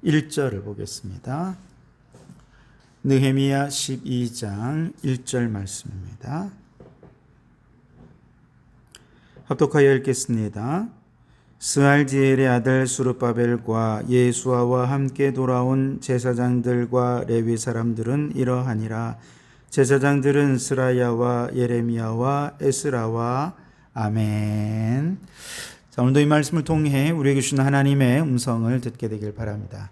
1절을 보겠습니다. 느헤미야 12장 1절 말씀입니다. 합독하여 읽겠습니다. 스알디엘의 아들 수르바벨과 예수아와 함께 돌아온 제사장들과 레위 사람들은 이러하니라. 제사장들은 스라야와 예레미야와 에스라와 아멘. 자, 오늘도 이 말씀을 통해 우리에게 주신 하나님의 음성을 듣게 되길 바랍니다.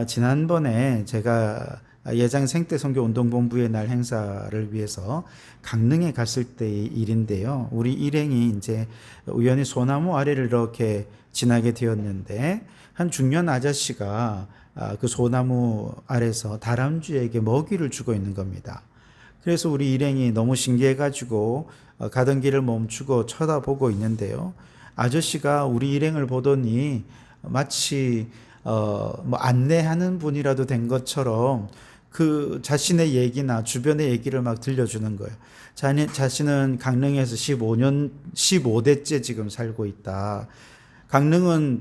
지난번에 제가 예장 생태 선교 운동본부의 날 행사를 위해서 강릉에 갔을 때의 일인데요. 우리 일행이 이제 우연히 소나무 아래를 이렇게 지나게 되었는데 한 중년 아저씨가 그 소나무 아래서 다람쥐에게 먹이를 주고 있는 겁니다. 그래서 우리 일행이 너무 신기해가지고 가던 길을 멈추고 쳐다보고 있는데요. 아저씨가 우리 일행을 보더니 마치 안내하는 분이라도 된 것처럼 그 자신의 얘기나 주변의 얘기를 막 들려주는 거예요. 자신은 강릉에서 15대째 지금 살고 있다. 강릉은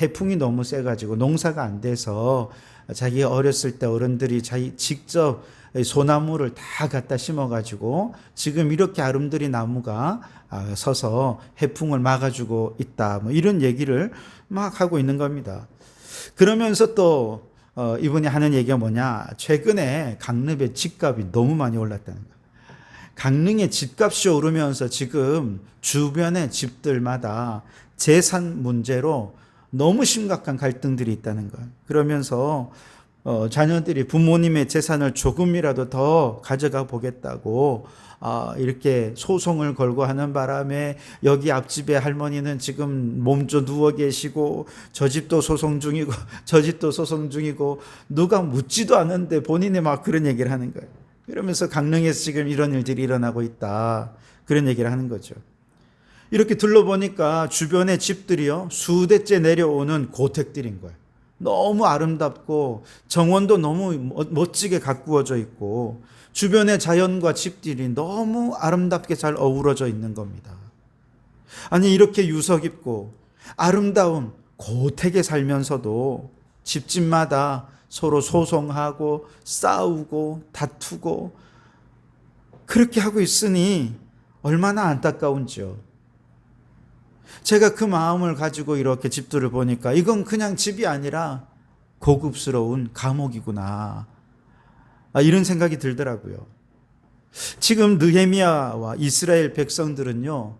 해풍이 너무 세가지고 농사가 안 돼서 자기가 어렸을 때 어른들이 직접 소나무를 다 갖다 심어가지고 지금 이렇게 아름드리 나무가 서서 해풍을 막아주고 있다. 이런 얘기를 막 하고 있는 겁니다. 그러면서 또 이분이 하는 얘기가 뭐냐? 최근에 강릉의 집값이 너무 많이 올랐다는 거예요. 강릉의 집값이 오르면서 지금 주변의 집들마다 재산 문제로 너무 심각한 갈등들이 있다는 거예요. 그러면서 자녀들이 부모님의 재산을 조금이라도 더 가져가 보겠다고 이렇게 소송을 걸고 하는 바람에 여기 앞집의 할머니는 지금 몸져 누워 계시고 저 집도 소송 중이고 저 집도 소송 중이고 누가 묻지도 않는데 본인이 막 그런 얘기를 하는 거예요. 그러면서 강릉에서 지금 이런 일들이 일어나고 있다. 그런 얘기를 하는 거죠. 이렇게 둘러보니까 주변의 집들이요 수대째 내려오는 고택들인 거예요. 너무 아름답고 정원도 너무 멋지게 가꾸어져 있고 주변의 자연과 집들이 너무 아름답게 잘 어우러져 있는 겁니다. 아니 이렇게 유서 깊고 아름다운 고택에 살면서도 집집마다 서로 소송하고 싸우고 다투고 그렇게 하고 있으니 얼마나 안타까운지요. 제가 그 마음을 가지고 이렇게 집들을 보니까 이건 그냥 집이 아니라 고급스러운 감옥이구나. 이런 생각이 들더라고요. 지금 느헤미야와 이스라엘 백성들은요,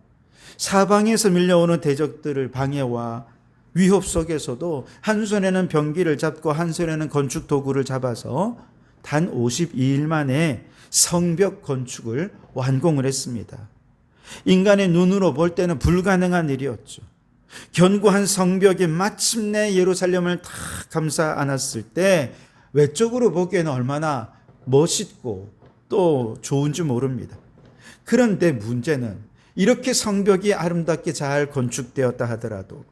사방에서 밀려오는 대적들을 방해와 위협 속에서도 한 손에는 병기를 잡고 한 손에는 건축 도구를 잡아서 단 52일 만에 성벽 건축을 완공을 했습니다. 인간의 눈으로 볼 때는 불가능한 일이었죠. 견고한 성벽이 마침내 예루살렘을 다 감싸 안았을 때 외적으로 보기에는 얼마나 멋있고 또 좋은지 모릅니다. 그런데 문제는 이렇게 성벽이 아름답게 잘 건축되었다 하더라도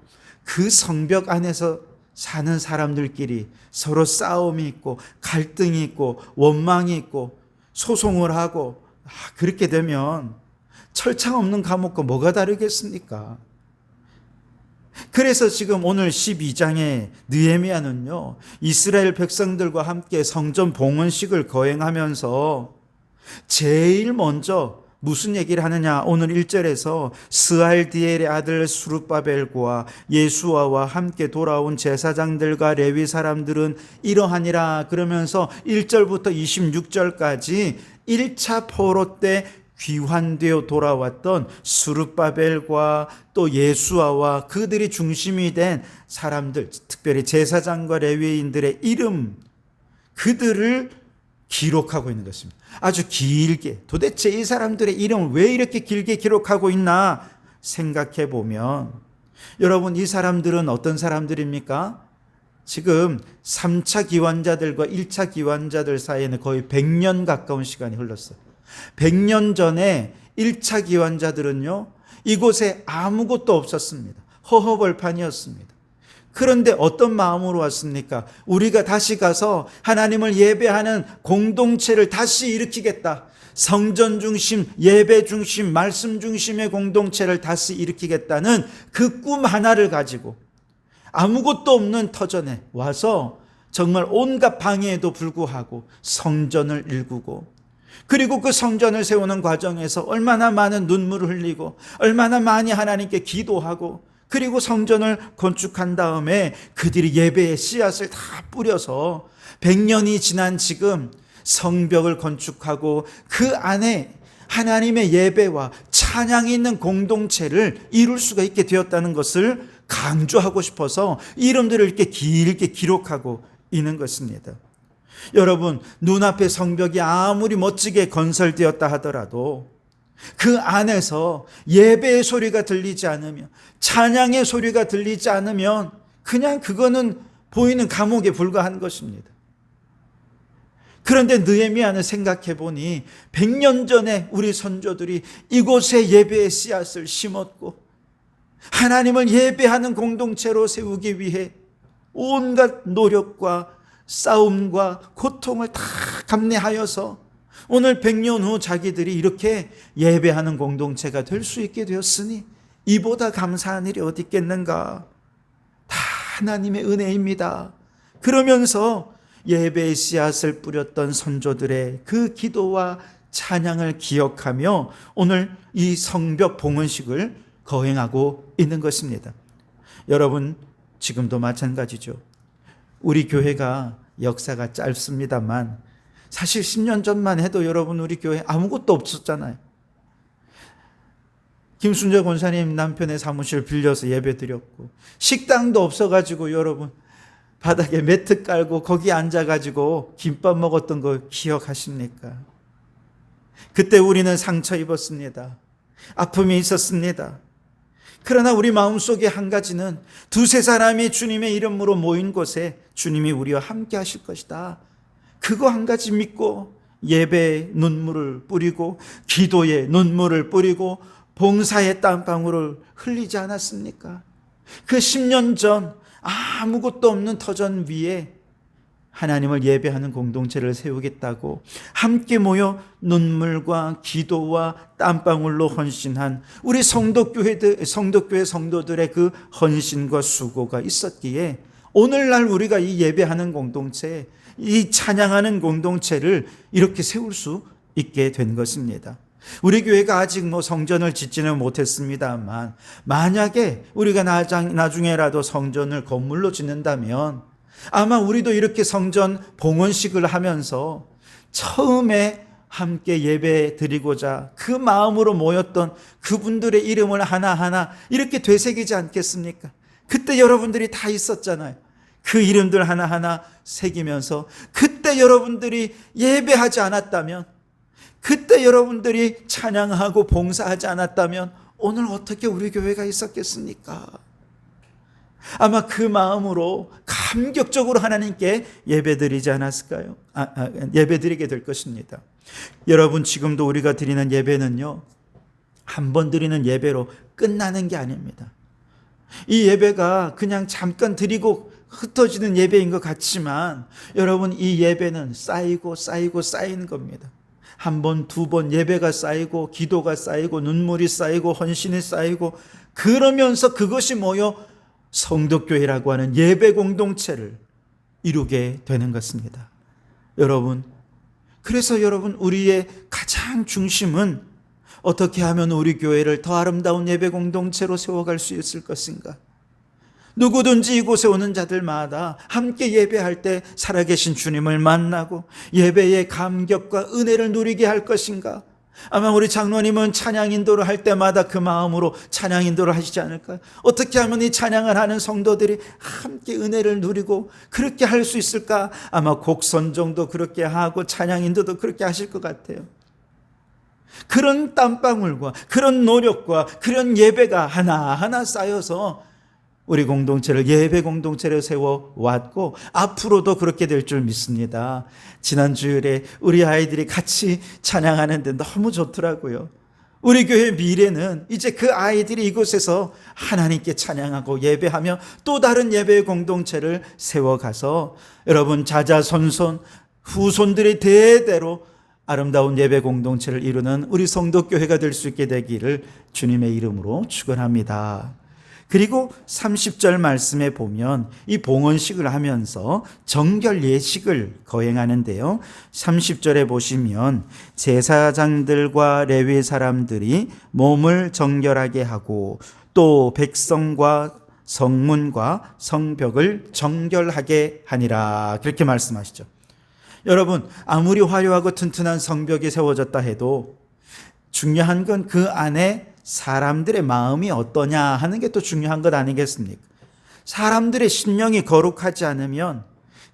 그 성벽 안에서 사는 사람들끼리 서로 싸움이 있고 갈등이 있고 원망이 있고 소송을 하고 그렇게 되면 철창 없는 감옥과 뭐가 다르겠습니까? 그래서 지금 오늘 12장의 느헤미야는요, 이스라엘 백성들과 함께 성전 봉헌식을 거행하면서 제일 먼저 무슨 얘기를 하느냐? 오늘 1절에서 스알디엘의 아들 수르바벨과 예수아와 함께 돌아온 제사장들과 레위 사람들은 이러하니라 그러면서 1절부터 26절까지 1차 포로 때 귀환되어 돌아왔던 수르바벨과 또 예수아와 그들이 중심이 된 사람들, 특별히 제사장과 레위인들의 이름, 그들을 기록하고 있는 것입니다. 아주 길게. 도대체 이 사람들의 이름을 왜 이렇게 길게 기록하고 있나 생각해 보면, 여러분, 이 사람들은 어떤 사람들입니까? 지금 3차 기환자들과 1차 기환자들 사이에는 거의 100년 가까운 시간이 흘렀어요. 100년 전에 1차 기환자들은요, 이곳에 아무것도 없었습니다. 허허벌판이었습니다. 그런데 어떤 마음으로 왔습니까? 우리가 다시 가서 하나님을 예배하는 공동체를 다시 일으키겠다. 성전 중심, 예배 중심, 말씀 중심의 공동체를 다시 일으키겠다는 그 꿈 하나를 가지고 아무것도 없는 터전에 와서 정말 온갖 방해에도 불구하고 성전을 일구고, 그리고 그 성전을 세우는 과정에서 얼마나 많은 눈물을 흘리고 얼마나 많이 하나님께 기도하고, 그리고 성전을 건축한 다음에 그들이 예배의 씨앗을 다 뿌려서 100년이 지난 지금 성벽을 건축하고 그 안에 하나님의 예배와 찬양이 있는 공동체를 이룰 수가 있게 되었다는 것을 강조하고 싶어서 이름들을 이렇게 길게 기록하고 있는 것입니다. 여러분, 눈앞에 성벽이 아무리 멋지게 건설되었다 하더라도 그 안에서 예배의 소리가 들리지 않으면, 찬양의 소리가 들리지 않으면 그냥 그거는 보이는 감옥에 불과한 것입니다. 그런데 느헤미야는 생각해 보니 100년 전에 우리 선조들이 이곳에 예배의 씨앗을 심었고 하나님을 예배하는 공동체로 세우기 위해 온갖 노력과 싸움과 고통을 다 감내하여서 오늘 100년 후 자기들이 이렇게 예배하는 공동체가 될 수 있게 되었으니 이보다 감사한 일이 어디 있겠는가. 다 하나님의 은혜입니다. 그러면서 예배의 씨앗을 뿌렸던 선조들의 그 기도와 찬양을 기억하며 오늘 이 성벽 봉헌식을 거행하고 있는 것입니다. 여러분, 지금도 마찬가지죠. 우리 교회가 역사가 짧습니다만 사실 10년 전만 해도 여러분, 우리 교회 아무것도 없었잖아요. 김순재 권사님 남편의 사무실 빌려서 예배 드렸고, 식당도 없어가지고 여러분 바닥에 매트 깔고 거기 앉아가지고 김밥 먹었던 거 기억하십니까? 그때 우리는 상처 입었습니다. 아픔이 있었습니다. 그러나 우리 마음속에 한 가지는 두세 사람이 주님의 이름으로 모인 곳에 주님이 우리와 함께 하실 것이다. 그거 한 가지 믿고 예배에 눈물을 뿌리고 기도에 눈물을 뿌리고 봉사의 땀방울을 흘리지 않았습니까? 그 10년 전 아무것도 없는 터전 위에 하나님을 예배하는 공동체를 세우겠다고 함께 모여 눈물과 기도와 땀방울로 헌신한 우리 성도교회 성도들의 그 헌신과 수고가 있었기에 오늘날 우리가 이 예배하는 공동체, 이 찬양하는 공동체를 이렇게 세울 수 있게 된 것입니다. 우리 교회가 아직 성전을 짓지는 못했습니다만 만약에 우리가 나중에라도 성전을 건물로 짓는다면 아마 우리도 이렇게 성전 봉헌식을 하면서 처음에 함께 예배 드리고자 그 마음으로 모였던 그분들의 이름을 하나하나 이렇게 되새기지 않겠습니까? 그때 여러분들이 다 있었잖아요. 그 이름들 하나하나 새기면서 그때 여러분들이 예배하지 않았다면, 그때 여러분들이 찬양하고 봉사하지 않았다면 오늘 어떻게 우리 교회가 있었겠습니까? 아마 그 마음으로 감격적으로 하나님께 예배드리지 않았을까요? 예배드리게 될 것입니다. 여러분, 지금도 우리가 드리는 예배는요, 한 번 드리는 예배로 끝나는 게 아닙니다. 이 예배가 그냥 잠깐 드리고 흩어지는 예배인 것 같지만 여러분, 이 예배는 쌓이고 쌓이는 겁니다. 한 번, 두 번 예배가 쌓이고 기도가 쌓이고 눈물이 쌓이고 헌신이 쌓이고 그러면서 그것이 모여 성도교회라고 하는 예배 공동체를 이루게 되는 것입니다. 여러분, 그래서 여러분, 우리의 가장 중심은 어떻게 하면 우리 교회를 더 아름다운 예배 공동체로 세워갈 수 있을 것인가? 누구든지 이곳에 오는 자들마다 함께 예배할 때 살아계신 주님을 만나고 예배의 감격과 은혜를 누리게 할 것인가? 아마 우리 장로님은 찬양 인도를 할 때마다 그 마음으로 찬양 인도를 하시지 않을까요? 어떻게 하면 이 찬양을 하는 성도들이 함께 은혜를 누리고 그렇게 할 수 있을까? 아마 곡 선정도 그렇게 하고 찬양 인도도 그렇게 하실 것 같아요. 그런 땀방울과 그런 노력과 그런 예배가 하나하나 쌓여서 우리 공동체를 예배 공동체로 세워왔고 앞으로도 그렇게 될 줄 믿습니다. 지난 주일에 우리 아이들이 같이 찬양하는데 너무 좋더라고요. 우리 교회 미래는 이제 그 아이들이 이곳에서 하나님께 찬양하고 예배하며 또 다른 예배 공동체를 세워가서 여러분 자자손손 후손들이 대대로 아름다운 예배 공동체를 이루는 우리 성도교회가 될 수 있게 되기를 주님의 이름으로 축원합니다. 그리고 30절 말씀에 보면 이 봉헌식을 하면서 정결 예식을 거행하는데요. 30절에 보시면 제사장들과 레위 사람들이 몸을 정결하게 하고 또 백성과 성문과 성벽을 정결하게 하니라. 그렇게 말씀하시죠. 여러분, 아무리 화려하고 튼튼한 성벽이 세워졌다 해도 중요한 건 그 안에 사람들의 마음이 어떠냐 하는 게 또 중요한 것 아니겠습니까? 사람들의 심령이 거룩하지 않으면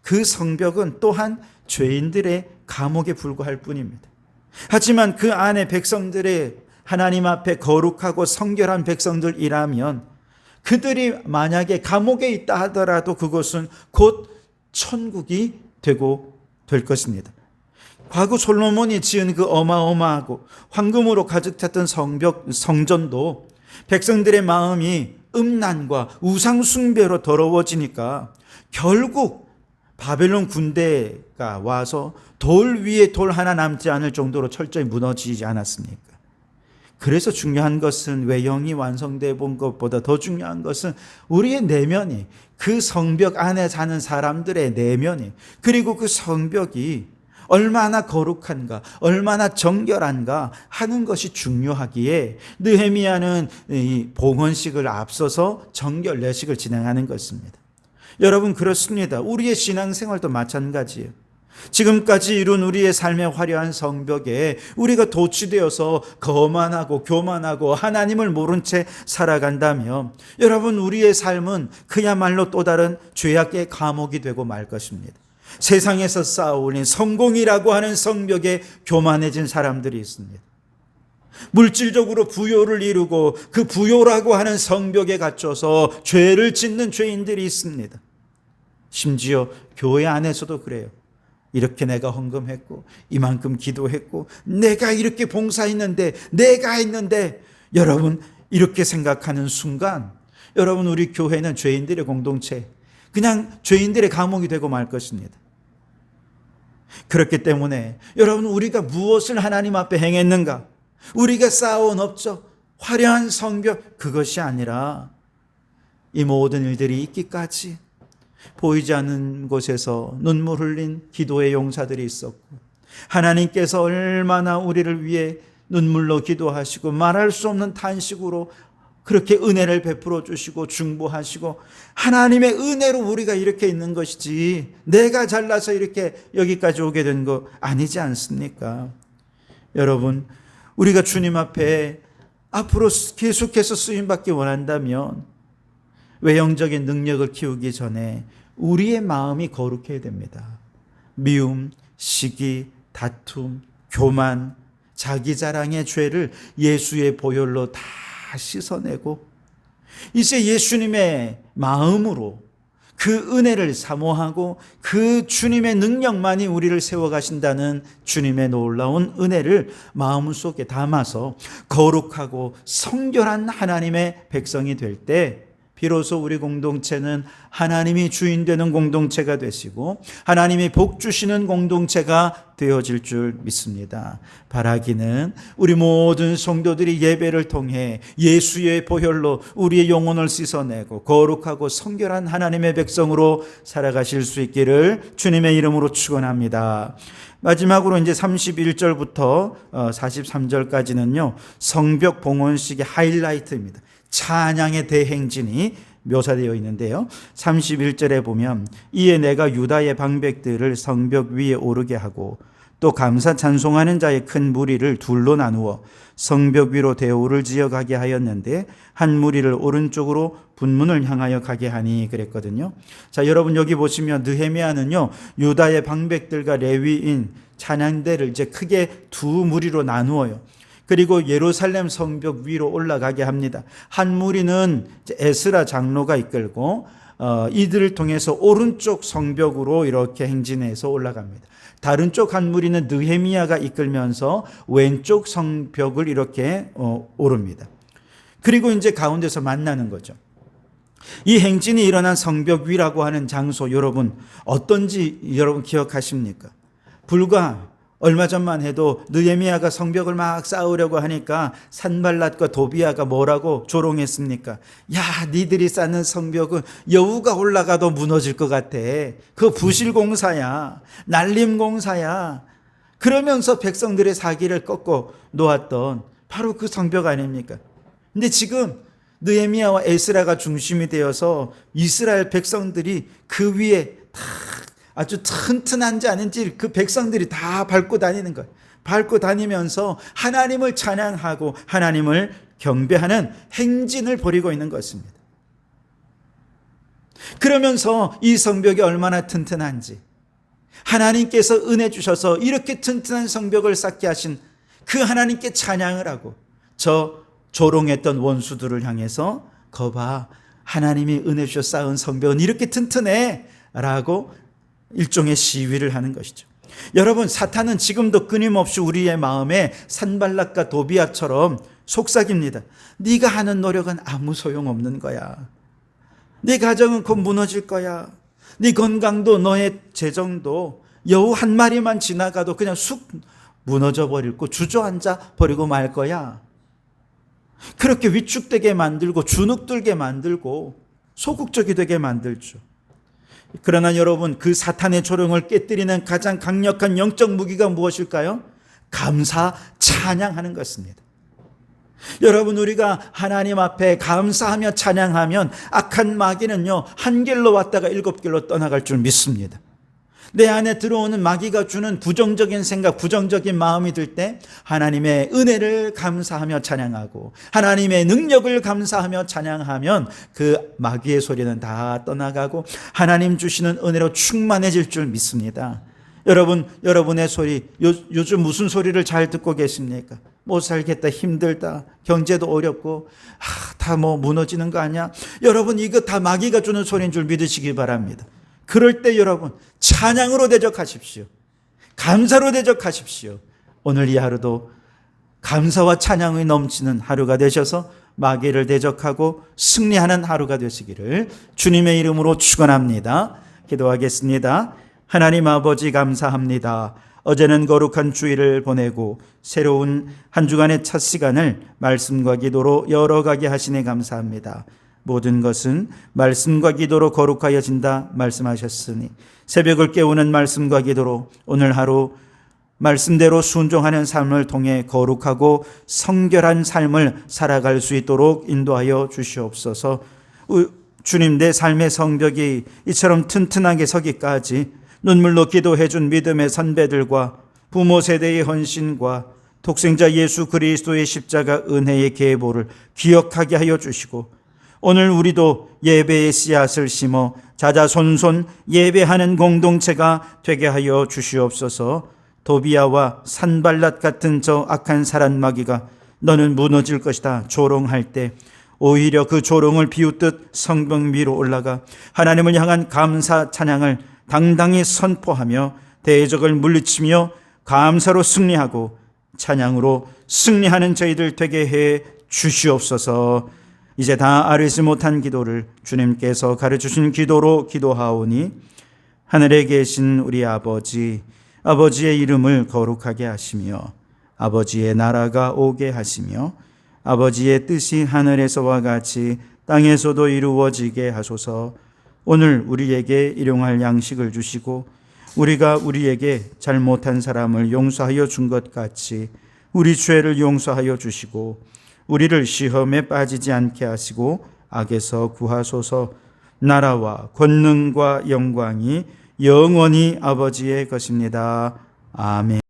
그 성벽은 또한 죄인들의 감옥에 불과할 뿐입니다. 하지만 그 안에 백성들의 하나님 앞에 거룩하고 성결한 백성들이라면 그들이 만약에 감옥에 있다 하더라도 그것은 곧 천국이 되고 될 것입니다. 과거 솔로몬이 지은 그 어마어마하고 황금으로 가득 찼던 성전도 백성들의 마음이 음란과 우상 숭배로 더러워지니까 결국 바벨론 군대가 와서 돌 위에 돌 하나 남지 않을 정도로 철저히 무너지지 않았습니까? 그래서 중요한 것은 외형이 완성되어 본 것보다 더 중요한 것은 우리의 내면이, 그 성벽 안에 사는 사람들의 내면이, 그리고 그 성벽이 얼마나 거룩한가, 얼마나 정결한가 하는 것이 중요하기에 느헤미야는 이 봉헌식을 앞서서 정결 예식을 진행하는 것입니다. 여러분, 그렇습니다. 우리의 신앙생활도 마찬가지예요. 지금까지 이룬 우리의 삶의 화려한 성벽에 우리가 도취되어서 거만하고 교만하고 하나님을 모른 채 살아간다면 여러분, 우리의 삶은 그야말로 또 다른 죄악의 감옥이 되고 말 것입니다. 세상에서 쌓아올린 성공이라고 하는 성벽에 교만해진 사람들이 있습니다. 물질적으로 부요를 이루고 그 부요라고 하는 성벽에 갇혀서 죄를 짓는 죄인들이 있습니다. 심지어 교회 안에서도 그래요. 이렇게 내가 헌금했고 이만큼 기도했고 내가 이렇게 봉사했는데 내가 했는데, 여러분, 이렇게 생각하는 순간 여러분, 우리 교회는 죄인들의 공동체, 그냥 죄인들의 감옥이 되고 말 것입니다. 그렇기 때문에 여러분, 우리가 무엇을 하나님 앞에 행했는가, 우리가 쌓아온 업적, 화려한 성벽, 그것이 아니라 이 모든 일들이 있기까지 보이지 않는 곳에서 눈물 흘린 기도의 용사들이 있었고, 하나님께서 얼마나 우리를 위해 눈물로 기도하시고 말할 수 없는 탄식으로 그렇게 은혜를 베풀어 주시고 중보하시고, 하나님의 은혜로 우리가 이렇게 있는 것이지 내가 잘나서 이렇게 여기까지 오게 된 거 아니지 않습니까? 여러분, 우리가 주님 앞에 앞으로 계속해서 쓰임받기 원한다면 외형적인 능력을 키우기 전에 우리의 마음이 거룩해야 됩니다. 미움, 시기, 다툼, 교만, 자기 자랑의 죄를 예수의 보혈로 다 씻어내고 이제 예수님의 마음으로 그 은혜를 사모하고 그 주님의 능력만이 우리를 세워가신다는 주님의 놀라운 은혜를 마음속에 담아서 거룩하고 성결한 하나님의 백성이 될 때 비로소 우리 공동체는 하나님이 주인 되는 공동체가 되시고 하나님이 복 주시는 공동체가 되어질 줄 믿습니다. 바라기는 우리 모든 성도들이 예배를 통해 예수의 보혈로 우리의 영혼을 씻어내고 거룩하고 성결한 하나님의 백성으로 살아가실 수 있기를 주님의 이름으로 축원합니다. 마지막으로 이제 31절부터 43절까지는요, 성벽 봉헌식의 하이라이트입니다. 찬양의 대행진이 묘사되어 있는데요. 31절에 보면 이에 내가 유다의 방백들을 성벽 위에 오르게 하고 또 감사 찬송하는 자의 큰 무리를 둘로 나누어 성벽 위로 대오를 지어가게 하였는데 한 무리를 오른쪽으로 분문을 향하여 가게 하니 그랬거든요. 자, 여러분 여기 보시면 느헤미야는요, 유다의 방백들과 레위인 찬양대를 이제 크게 두 무리로 나누어요. 그리고 예루살렘 성벽 위로 올라가게 합니다. 한 무리는 에스라 장로가 이끌고 이들을 통해서 오른쪽 성벽으로 이렇게 행진해서 올라갑니다. 다른 쪽 한 무리는 느헤미야가 이끌면서 왼쪽 성벽을 이렇게 오릅니다. 그리고 이제 가운데서 만나는 거죠. 이 행진이 일어난 성벽 위라고 하는 장소, 여러분 어떤지 여러분 기억하십니까? 불과 얼마 전만 해도 느헤미야가 성벽을 막 쌓으려고 하니까 산발랏과 도비아가 뭐라고 조롱했습니까? 야, 니들이 쌓는 성벽은 여우가 올라가도 무너질 것 같아. 그 부실공사야. 날림공사야. 그러면서 백성들의 사기를 꺾고 놓았던 바로 그 성벽 아닙니까? 근데 지금 느헤미야와 에스라가 중심이 되어서 이스라엘 백성들이 그 위에 다 아주 튼튼한지 아닌지 그 백성들이 다 밟고 다니는 거예요. 밟고 다니면서 하나님을 찬양하고 하나님을 경배하는 행진을 벌이고 있는 것입니다. 그러면서 이 성벽이 얼마나 튼튼한지, 하나님께서 은혜 주셔서 이렇게 튼튼한 성벽을 쌓게 하신 그 하나님께 찬양을 하고 저 조롱했던 원수들을 향해서 거봐, 하나님이 은혜 주셔 쌓은 성벽은 이렇게 튼튼해 라고 일종의 시위를 하는 것이죠. 여러분, 사탄은 지금도 끊임없이 우리의 마음에 산발락과 도비아처럼 속삭입니다. 네가 하는 노력은 아무 소용없는 거야. 네 가정은 곧 무너질 거야. 네 건강도 너의 재정도 여우 한 마리만 지나가도 그냥 쑥 무너져 버리고 주저앉아 버리고 말 거야. 그렇게 위축되게 만들고 주눅들게 만들고 소극적이 되게 만들죠. 그러나 여러분, 그 사탄의 조롱을 깨뜨리는 가장 강력한 영적 무기가 무엇일까요? 감사, 찬양하는 것입니다. 여러분, 우리가 하나님 앞에 감사하며 찬양하면 악한 마귀는요, 한 길로 왔다가 7길로 떠나갈 줄 믿습니다. 내 안에 들어오는 마귀가 주는 부정적인 생각, 부정적인 마음이 들 때 하나님의 은혜를 감사하며 찬양하고 하나님의 능력을 감사하며 찬양하면 그 마귀의 소리는 다 떠나가고 하나님 주시는 은혜로 충만해질 줄 믿습니다. 여러분, 여러분의 소리, 요즘 무슨 소리를 잘 듣고 계십니까? 못 살겠다, 힘들다, 경제도 어렵고 다 무너지는 거 아니야? 여러분, 이거 다 마귀가 주는 소리인 줄 믿으시기 바랍니다. 그럴 때 여러분, 찬양으로 대적하십시오. 감사로 대적하십시오. 오늘 이 하루도 감사와 찬양이 넘치는 하루가 되셔서 마귀를 대적하고 승리하는 하루가 되시기를 주님의 이름으로 축원합니다. 기도하겠습니다. 하나님 아버지, 감사합니다. 어제는 거룩한 주일을 보내고 새로운 한 주간의 첫 시간을 말씀과 기도로 열어가게 하시니 감사합니다. 모든 것은 말씀과 기도로 거룩하여진다 말씀하셨으니 새벽을 깨우는 말씀과 기도로 오늘 하루 말씀대로 순종하는 삶을 통해 거룩하고 성결한 삶을 살아갈 수 있도록 인도하여 주시옵소서. 주님, 내 삶의 성벽이 이처럼 튼튼하게 서기까지 눈물로 기도해 준 믿음의 선배들과 부모 세대의 헌신과 독생자 예수 그리스도의 십자가 은혜의 계보를 기억하게 하여 주시고 오늘 우리도 예배의 씨앗을 심어 자자손손 예배하는 공동체가 되게 하여 주시옵소서. 도비아와 산발랏 같은 저 악한 사람마귀가 너는 무너질 것이다 조롱할 때 오히려 그 조롱을 비웃듯 성벽 위로 올라가 하나님을 향한 감사 찬양을 당당히 선포하며 대적을 물리치며 감사로 승리하고 찬양으로 승리하는 저희들 되게 해 주시옵소서. 이제 다 아뢰지 못한 기도를 주님께서 가르쳐주신 기도로 기도하오니 하늘에 계신 우리 아버지, 아버지의 이름을 거룩하게 하시며 아버지의 나라가 오게 하시며 아버지의 뜻이 하늘에서와 같이 땅에서도 이루어지게 하소서. 오늘 우리에게 일용할 양식을 주시고 우리가 우리에게 잘못한 사람을 용서하여 준 것 같이 우리 죄를 용서하여 주시고 우리를 시험에 빠지지 않게 하시고 악에서 구하소서. 나라와 권능과 영광이 영원히 아버지의 것입니다. 아멘.